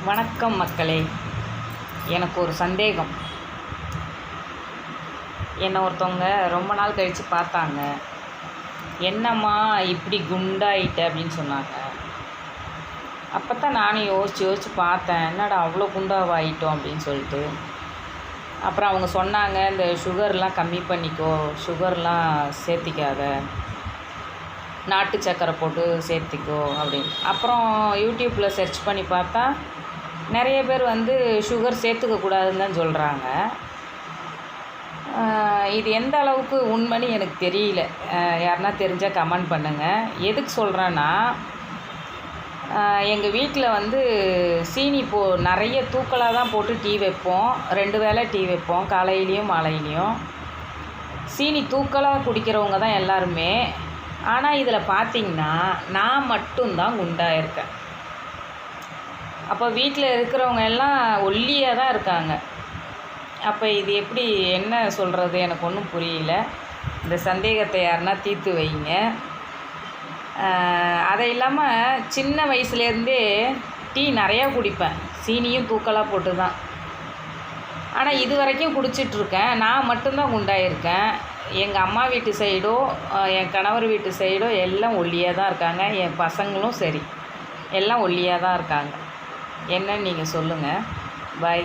வணக்கம் மக்களே. எனக்கு ஒரு சந்தேகம். என்னை ஒருத்தவங்க ரொம்ப நாள் கழித்து பார்த்தாங்க. என்னம்மா இப்படி குண்டாயிட்ட அப்படின்னு சொன்னாங்க. அப்போ தான் நானும் யோசித்து பார்த்தேன், என்னடா அவ்வளோ குண்டாவாயிட்டோம் அப்படின்னு சொல்லிட்டு. அப்புறம் அவங்க சொன்னாங்க, இந்த சுகர்லாம் கம்மி பண்ணிக்கோ, சுகர்லாம் சேர்த்திக்காத, நாட்டு சக்கரை போட்டு சேர்த்திக்கோ அப்படின்னு. அப்புறம் யூடியூப்பில் சர்ச் பண்ணி பார்த்தா நிறைய பேர் சுகர் சேர்த்துக்கக்கூடாதுன்னு தான் சொல்கிறாங்க. இது எந்த அளவுக்கு உண்மைன்னு எனக்கு தெரியல. யாருன்னா தெரிஞ்சால் கமெண்ட் பண்ணுங்கள். எதுக்கு சொல்கிறேன்னா, எங்கள் வீட்டில் சீனி நிறைய தூக்கலாக தான் போட்டு டீ வைப்போம். 2 வேளை டீ வைப்போம், காலையிலையும் மாலையிலையும். சீனி தூக்கலாக குடிக்கிறவங்க தான் எல்லாருமே. ஆனால் இதில் பார்த்திங்கன்னா நான் மட்டும்தான் குண்டாக இருக்கேன். அப்போ வீட்டில் இருக்கிறவங்க எல்லாம் ஒல்லியாக தான் இருக்காங்க. அப்போ இது எப்படி, என்ன சொல்கிறது, எனக்கு ஒன்றும் புரியல. இந்த சந்தேகத்தை யாருன்னா தீர்த்து வைங்க. அதை இல்லாமல் சின்ன வயசுலேருந்தே டீ நிறையா குடிப்பேன், சீனியும் தூக்கலாக போட்டு தான். ஆனால் இது வரைக்கும் குடிச்சிட்ருக்கேன். நான் மட்டும்தான் குண்டாயிருக்கேன். எங்கள் அம்மா வீட்டு சைடோ என் கணவர் வீட்டு சைடோ எல்லாம் ஒல்லியாக தான் இருக்காங்க. என் பசங்களும் சரி, எல்லாம் ஒல்லியாக தான் இருக்காங்க. என்னன்னு நீங்கள் சொல்லுங்கள். பாய்.